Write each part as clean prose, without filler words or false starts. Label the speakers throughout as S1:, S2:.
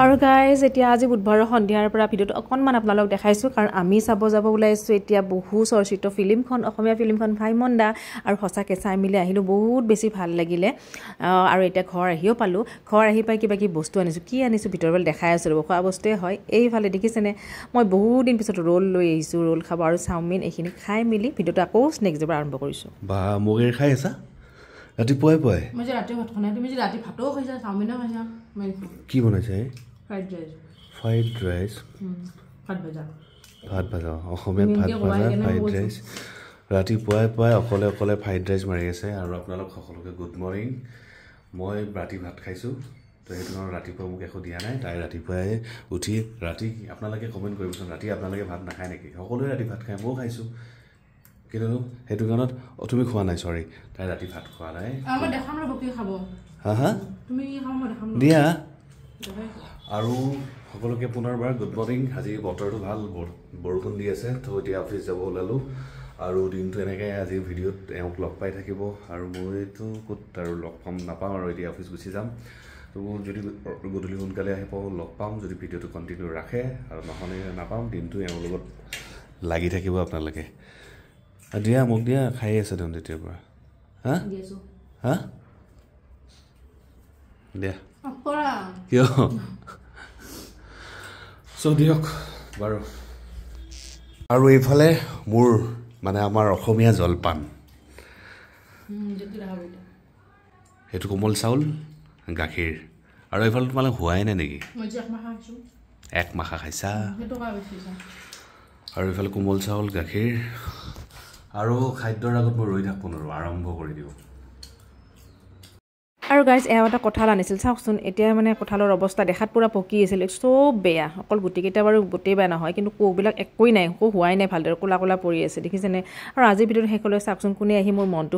S1: আৰু গাইজ এতিয়া আজি বুধবাৰৰ সন্ধিয়াৰ পৰা ভিডিঅ'টো অকণমান আপোনালোকক দেখাইছোঁ কাৰণ আমি চাব যাব ওলাইছোঁ এতিয়া বহু চৰ্চিত ফিল্মখন অসমীয়া ফিল্মখন ভাইমন দা আৰু সঁচাকৈ চাই মেলি আহিলোঁ বহুত বেছি ভাল লাগিলে আৰু এতিয়া ঘৰ আহিও পালোঁ ঘৰ আহি পাই কিবা কিবি বস্তু আনিছোঁ কি আনিছোঁ ভিতৰৰ ফালে দেখাই আছোঁ ৰ'ব খোৱা বস্তুৱে হয় এইফালে দেখিছেনে মই বহুত দিন পিছত ৰোল লৈ আহিছোঁ ৰোল খাব আৰু চাওমিন এইখিনি খাই মেলি ভিডিঅ'টো আকৌ স্নেক্স দিব আৰম্ভ কৰিছোঁ
S2: বা মুগেৰ খাই আছা ৰাতিপুৱাই পুৱাই
S3: মই যে ৰাতি ভাত খোৱা নাই তুমি যে ৰাতি ভাতও খাইছা চাওমিনো খাইছা
S2: কি বনাইছে
S3: ফ্ৰাইড ৰাইচ
S2: ভাত ভাজা অসমীয়াত ভাত ভাজা ফ্ৰাইড ৰাইচ ৰাতিপুৱাই পুৱাই অকলে অকলে ফ্ৰাইড ৰাইচ মাৰি আছে আৰু আপোনালোক সকলোকে গুড মৰ্ণিং মই ৰাতি ভাত খাইছোঁ তো সেইটো কাৰণে ৰাতিপুৱা মোক একো দিয়া নাই তাই ৰাতিপুৱাই উঠি ৰাতি আপোনালোকে কমেণ্ট কৰিবচোন ৰাতি আপোনালোকে ভাত নাখায় নেকি সকলোৱে ৰাতি ভাত খায় ময়ো খাইছোঁ কিন্তু সেইটো কাৰণত তুমি খোৱা নাই চৰি তাই ৰাতি ভাত খোৱা নাই হা হা দিয়া আৰু সকলোকে পুনৰবাৰ গুড মৰ্ণিং আজি বতৰটো ভাল বৰষুণ দি আছে তো এতিয়া অফিচ যাব ওলালোঁ আৰু দিনটো এনেকৈ আজি ভিডিঅ'ত এওঁক লগ পাই থাকিব আৰু মইতো ক'ত আৰু লগ পাম নাপাম আৰু এতিয়া অফিচ গুচি যাম তো যদি গধূলি সোনকালে আহি পাওঁ লগ পাম যদি ভিডিঅ'টো কণ্টিনিউ ৰাখে আৰু নহ'লে নাপাম দিনটো এওঁৰ লগত লাগি থাকিব আপোনালোকে দিয়া মোক দিয়া খাই আছে দেখোন তেতিয়াৰ পৰা হা হা দিয়া কিয় চ' দিয়ক বাৰু আৰু এইফালে মোৰ মানে আমাৰ অসমীয়া জলপান সেইটো কোমল চাউল গাখীৰ আৰু এইফালে তোমালোক হোৱাই নাই নেকি এক মাখা খাইছা আৰু এইফালে কোমল চাউল গাখীৰ আৰু খাদ্যৰ আগত মই ৰৈ থাকিব নোৱাৰোঁ আৰম্ভ কৰি দিওঁ
S1: আৰু গাইজ এওঁ এটা কঁঠাল আনিছিল চাওকচোন এতিয়া মানে কঁঠালৰ অৱস্থা দেখাত পূৰা পকি আছিল চব বেয়া অকল গুটিকেইটা বাৰু গোটেই বেয়া নহয় কিন্তু কোবিলাক একোৱেই নাই একো হোৱাই নাই ভালদৰে ক'লা ক'লা পৰি আছে দেখিছেনে আৰু আজিৰ ভিডিঅ'টো শেষলৈ চাওকচোন কোনে আহি মোৰ মনটো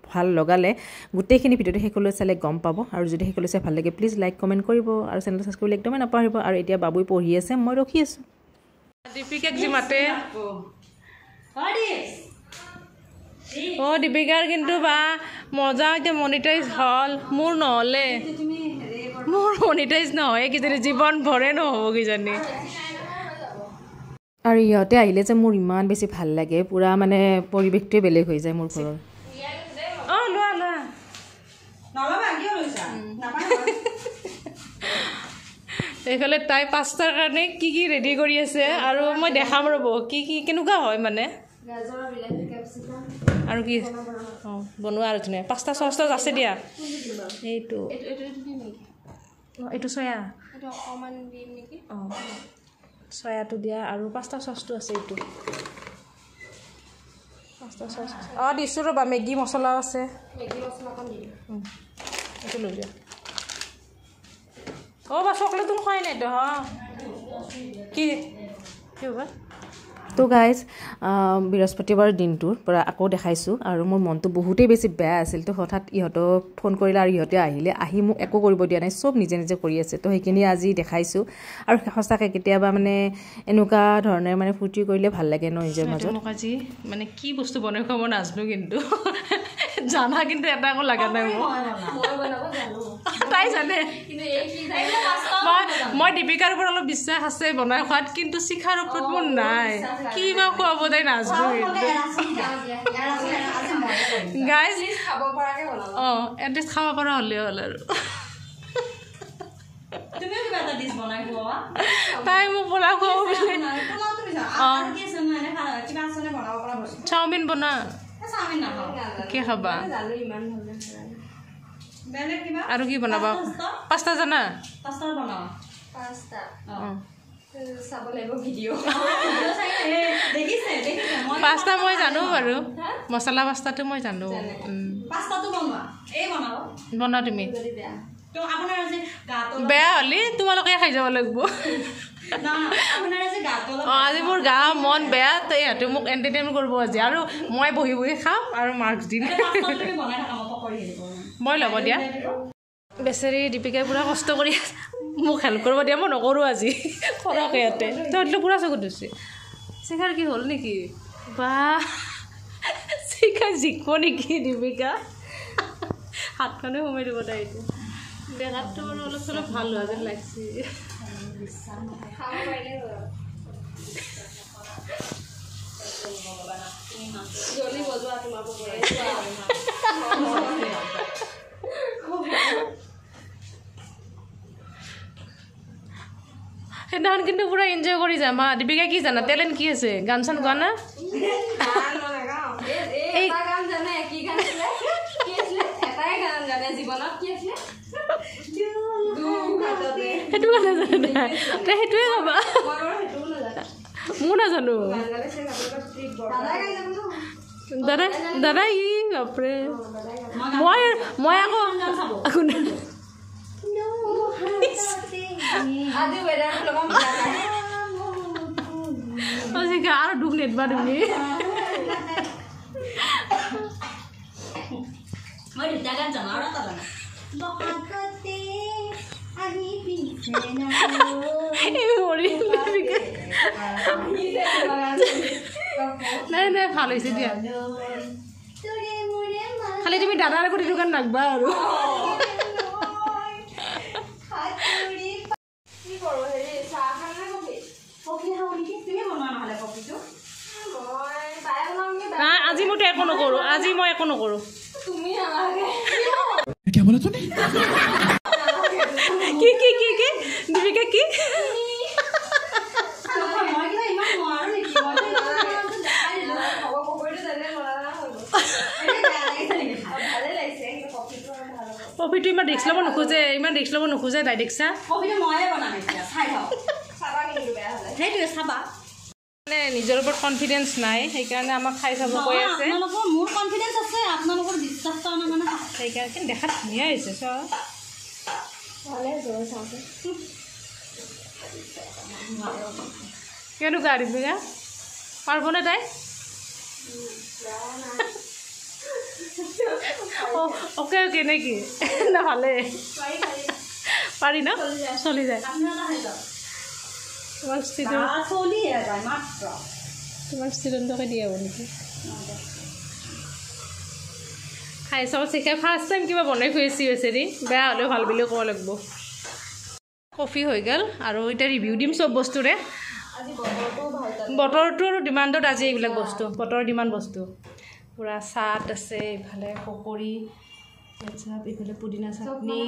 S1: ভাল লগালে গোটেইখিনি ভিডিঅ'টো শেষলৈ চালে গম পাব আৰু যদি শেষলৈ চাই ভাল লাগে প্লিজ লাইক কমেণ্ট কৰিব আৰু চেনেলটো ছাবস্ক্ৰাইব কৰিবলৈ একদমেই নাপাহৰিব আৰু এতিয়া বাবুই পঢ়ি আছে মই ৰখি আছোঁ দীপিকাক যি মাতে দীপিকাৰ কিন্তু বা মজা এতিয়া মনিটাইজ হ'ল মোৰ নহ'লে মোৰ মনিটাইজ নহয় কিজানি জীৱন ভৰে নহ'ব কিজানি আৰু ইহঁতে আহিলে যে মোৰ ইমান বেছি ভাল লাগে পূৰা মানে পৰিৱেশটোৱে বেলেগ হৈ যায় মোৰ ঘৰৰ এইফালে তাই পাঁচটাৰ কাৰণে কি কি ৰেডি কৰি আছে আৰু মই দেখাম ৰ'ব কি কি কেনেকুৱা হয় মানে আৰু কি অঁ বনোৱা আৰু ধুনীয়া পাঁচটা চচটো আছে দিয়া এইটো এইটো চয়া অঁ চয়াটো দিয়া আৰু পাঁচটা চচটো আছে এইটো পাঁচটা চচ অঁ দিছোঁ ৰ'বা মেগী মছলাও আছে এইটো লৈ দিয়া অঁ বা চকলেটো খোৱাই নাই তো কি হ'বা তো গাইজ বৃহস্পতিবাৰ দিনটোৰ পৰা আকৌ দেখাইছোঁ আৰু মোৰ মনটো বহুতেই বেছি বেয়া আছিল তো হঠাৎ ইহঁতক ফোন কৰিলে আৰু ইহঁতে আহি মোক একো কৰিব দিয়া নাই চব নিজে নিজে কৰি আছে তো সেইখিনি আজি দেখাইছোঁ আৰু সঁচাকৈ কেতিয়াবা মানে এনেকুৱা ধৰণে মানে ফূৰ্তি কৰিলে ভাল লাগে ন নিজৰ মাজত আজি মানে কি বস্তু বনাই খোৱা মই নাজানো কিন্তু জানা কিন্তু এটা একো লগা নাই তাই জানে মই দীপিকাৰ ওপৰত অলপ বিশ্বাস আছে বনাই খোৱাত কিন্তু শিখাৰ ওপৰত মোৰ নাই কি বা খুৱাব তাই নাজানো গাইজ অঁ এটলিষ্ট খাব পৰা হ'লেও হ'ল আৰু তাই মোক পোলাও খুৱাব বুলি অঁ চাওমিন বনা কি খাবা আৰু কি বনাবা পাস্তা জানা পাস্তা মই জানো বাৰু মছলা পাস্তাটো মই জানো বনা তুমি বেয়া হ'লে তোমালোকে খাই যাব লাগিব অঁ আজি মোৰ গা মন বেয়া তো ইহঁতে মোক এণ্টাৰটেইনমেণ্ট কৰিব আজি আৰু মই বহি বহি খাম আৰু মাৰ্কছ দিম মই ল'ব দিয়া বেচেৰি দীপিকাই পূৰা কষ্ট কৰি মোক হেল্প কৰিব দিয়া মই নকৰোঁ আজি সৰহকৈ ইয়াতে তহঁতলৈ পূৰা চকুত ধৰিছে শিখাৰ কি হ'ল নেকি বা শিখাৰ জিকিব নেকি দীপিকা হাতখনে সোমাই দিব তাই এইটো টেঙাটো অলপ চলপ ভাল হোৱা যেন লাগছে সেইদিনাখন কিন্তু পুৰা এনজয় কৰি যাম হা দীপিকা কি জানা টেলেণ্ট কি আছে গান চান গোৱা না সেইটো কাৰণে সেইটোৱে কবা মোৰ নাজানো দাদা দাদা ই বাপৰে মই আকৌ আৰু দুখ নেদবা তুমি নাই নাই ভাল হৈছে দিয়া খালি তুমি দাদাৰ আগত এইটো গান নাগবা আৰু আজি মইতো একো নকৰো আজি মই একো নকৰো কি কি কি কি দীপিকা কি কফিটো ইমান ৰিক্স ল'ব নোখোজে তাই দেখিছা মানে নিজৰ ওপৰত কনফিডেন্স নাই সেইকাৰণে আমাক খাই চাব কৈ আছে
S4: মোৰ কনফিডেন্স আছে আপোনালোকৰ বিশ্বাস মানে
S1: সেইকাৰণে দেখাত ধুনীয়া হৈছে চোৱা কেনেকুৱা দীপিকা পাৰবনে তাই অ'কে অ'কে নেকি না ভালে পাৰি ন চলি যায় তোমাক ষ্টুডেণ্টকে দিয়ে হ'ব নেকি খাই চাব শিকাই ফাৰ্ষ্ট টাইম কিবা বনাই খুৱাইছি হৈছে নি বেয়া হ'লেও ভাল বুলিও ক'ব লাগিব কফি হৈ গ'ল আৰু এতিয়া ৰিভিউ দিম চব বস্তুৰে বতৰটোৰ ডিমাণ্ডত আজি এইবিলাক বস্তু বতৰৰ ডিমাণ্ড বস্তু পুৰা চাট আছে এইফালে পকৰি কেচাপ এইফালে পুদিনা চাটনি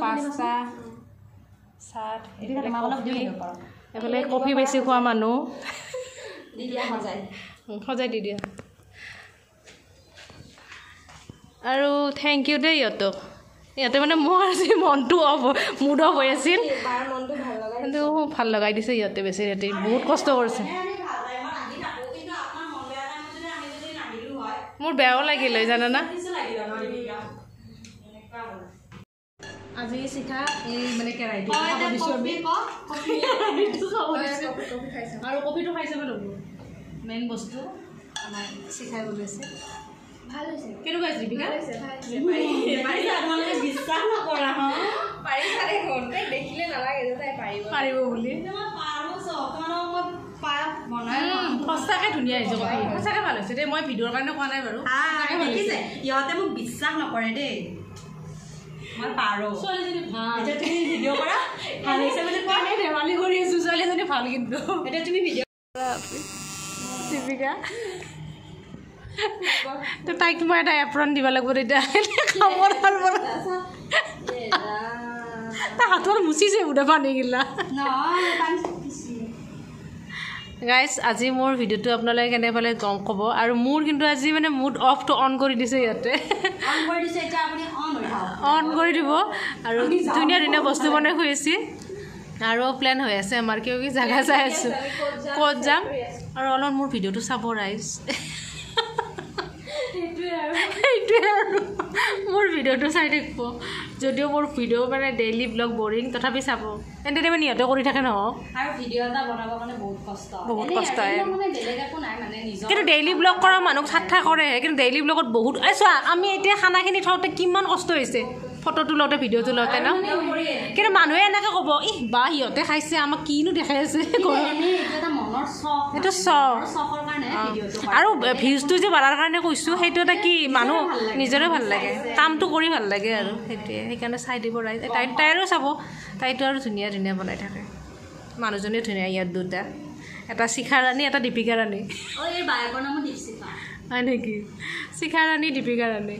S1: পাস্তা চাট এইফালে কফি বেছি খোৱা মানুহ সজাই দি দিয়া আৰু থেংক ইউ দেই ইহঁতে মানে মোৰ আজি মনটো মুড অফ হৈ আছিল কিন্তু ভাল লগাই দিছে ইহঁতে বেছি ৰাতি বহুত কষ্ট কৰিছে মোৰ বেয়াও লাগিলে জানানা আজি শিখা এই মানে কেৰাহীটো খাব দিছোঁ আমি আৰু কফিটো খাই চাব লাগিব মেইন বস্তু আমাৰ শিখাই বনাইছে ভাল হৈছে কেনেকুৱা হৈছে দীপিকা
S4: আপোনালোকে বিশ্বাস নকৰা
S3: দেখিলে নালাগে যে তাই
S1: পাৰিব বুলি সঁচাকৈ ধুনীয়া হৈছে কফি সঁচাকৈ ভাল হৈছে দেই মই ভিডিঅ'ৰ কাৰণে কোৱা নাই বাৰু
S4: ইহঁতে মোক বিশ্বাস নকৰে দেই মই পাৰোঁ
S1: ছোৱালীজনী ভাল
S4: এতিয়া তুমি ভিডিঅ' কৰা ভাল হৈছে বুলি কোৱা
S1: মই ধেমালি কৰি আছোঁ ছোৱালীজনী ভাল কিন্তু
S4: এতিয়া তুমি ভিডিঅ'
S1: দীপিকা তো তাইক মই এটা এপ্ৰন দিব লাগিব তেতিয়া খাবৰ তাই হাতৰ মুচিছে বোধে পানী গিলা গাইজ আজি মোৰ ভিডিঅ'টো আপোনালোকে কেনে পালে গম ক'ব আৰু মোৰ কিন্তু আজি মানে মুড অফটো অন কৰি দিছে ইহঁতে অন কৰি দিব আৰু ধুনীয়া ধুনীয়া বস্তু বনাই খুৱাইছে আৰু প্লেন হৈ আছে আমাৰ কিয় কি জেগা চাই আছোঁ ক'ত যাম আৰু অলপ মোৰ ভিডিঅ'টো চাব ৰাইজ সেইটোৱে আৰু মোৰ ভিডিঅ'টো চাই থাকিব যদিও মোৰ ভিডিঅ' মানে ডেইলি ব্লগ বৰিং তথাপি চাব এণ্টাৰটেইনমেণ্ট ইহঁতে কৰি থাকে নহয়
S4: আৰু ভিডিঅ' এটা বনাবৰ কাৰণে বহুত কষ্ট
S1: কিন্তু ডেইলি ব্লগ কৰা মানুহক ঠাট্টা কৰে কিন্তু ডেইলি ব্লগত বহুত চোৱা আমি এতিয়া খানাখিনি থওঁতে কিমান কষ্ট হৈছে ফটোটো লওঁতে ভিডিঅ'টো লওঁতে ন কিন্তু মানুহে এনেকৈ ক'ব ই বা সিহঁতে খাইছে আমাক কিনো দেখাই আছে
S4: মনৰ চখ
S1: এইটো চখ
S4: চখৰ কাৰণে ভিডিঅ'টো
S1: আৰু ভিউজটো যে বাঢ়াৰ কাৰণে কৈছোঁ সেইটো এটা কি মানুহ নিজৰে ভাল লাগে কামটো কৰি ভাল লাগে আৰু সেইটোৱে সেইকাৰণে চাই দিব ৰাইজ তাইৰো চাব তাইতো আৰু ধুনীয়া ধুনীয়া বনাই থাকে মানুহজনীও ধুনীয়া ইয়াত দুটা এটা শিখা ৰাণী এটা দীপিকা ৰাণী
S4: এই বায়েকৰ নামো দীপশিখা
S1: হয় নেকি শিখা ৰাণী দীপিকা ৰাণী